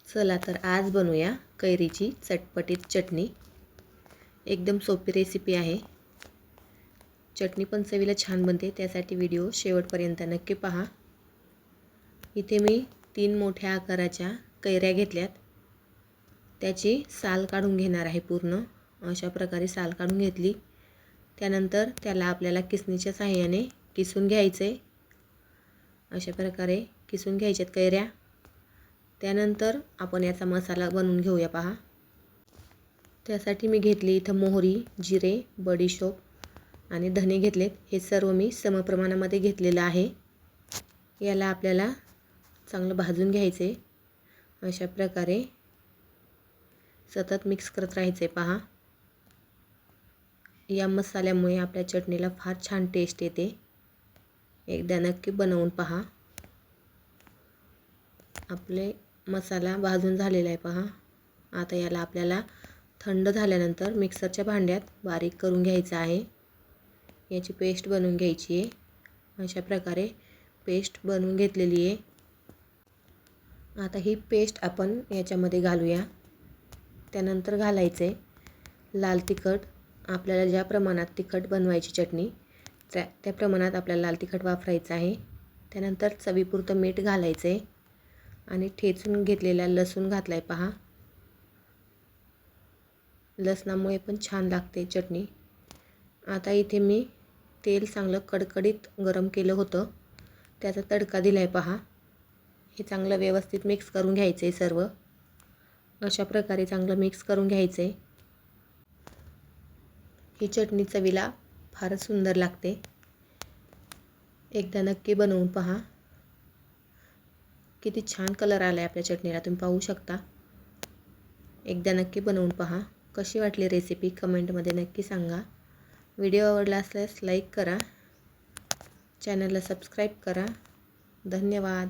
चला तर आज बनवूया कैरीची चटपटीत चटणी। एकदम सोपी रेसिपी आहे। चटणी पण चवीला छान बनते, त्यासाठी व्हिडिओ शेवटपर्यंत नक्की पहा। इथे मी 3 मोठ्या आकाराच्या कैऱ्या घेतल्यात। त्याची साल काढून घेणार आहे पूर्ण। अशा प्रकारे साल काढून घेतली। त्यानंतर त्याला आपल्याला किसणीच्या सहाय्याने किसून घ्यायचे। अशा प्रकारे किसून घ्यायच्यात कैऱ्या। त्यानंतर आपण याचा मसाला बनवून घेऊया पहा। त्यासाठी मी घेतली इथं मोहरी, जिरे, बडीशोप आणि धने घेतलेत। हे सर्व मी समप्रमाणामध्ये घेतलेलं आहे। याला आपल्याला चांगलं भाजून घ्यायचे। अशा प्रकारे सतत मिक्स करत राहायचे पहा। या मसाल्यामुळे आपल्या चटणीला फार छान टेस्ट येते। एकदा नक्की बनवून पहा। आपले मसाला भाजून झालेला आहे पहा। आता याला आपल्याला थंड झाल्यानंतर मिक्सरच्या भांड्यात बारीक करून घ्यायचं आहे। याची पेस्ट बनवून घ्यायची आहे। अशा प्रकारे पेस्ट बनवून घेतलेली आहे। आता ही पेस्ट आपण याच्यामध्ये घालूया। त्यानंतर घालायचे लाल तिखट। आपल्याला ज्या प्रमाणात तिखट बनवायची चटणी त्या प्रमाणात आपल्याला लाल तिखट वापरायचं आहे। त्यानंतर चवीपुरतं मीठ घालायचे आणि ठेचून घेतलेला लसूण घातलाय पहा। लसणामुळे पण छान लागते चटणी। आता इथे मी तेल चांगलं कडकडीत गरम केलं होतं, त्याचा तडका दिलाय पहा। हे चांगलं व्यवस्थित मिक्स करून घ्यायचे सर्व। अशा प्रकारे चांगलं मिक्स करून घ्यायचे। ही चटणी चवीला फार सुंदर लागते। एकदा नक्की बनवून पहा। किती छान कलर आलाय आपल्या चटणीला, तुम्ही पाहू शकता। एकदा नक्की बनवून पहा। कशी वाटली रेसिपी कमेंटमध्ये नक्की सांगा। व्हिडिओ आवडला असल्यास लाईक करा, चॅनलला सबस्क्राईब करा। धन्यवाद।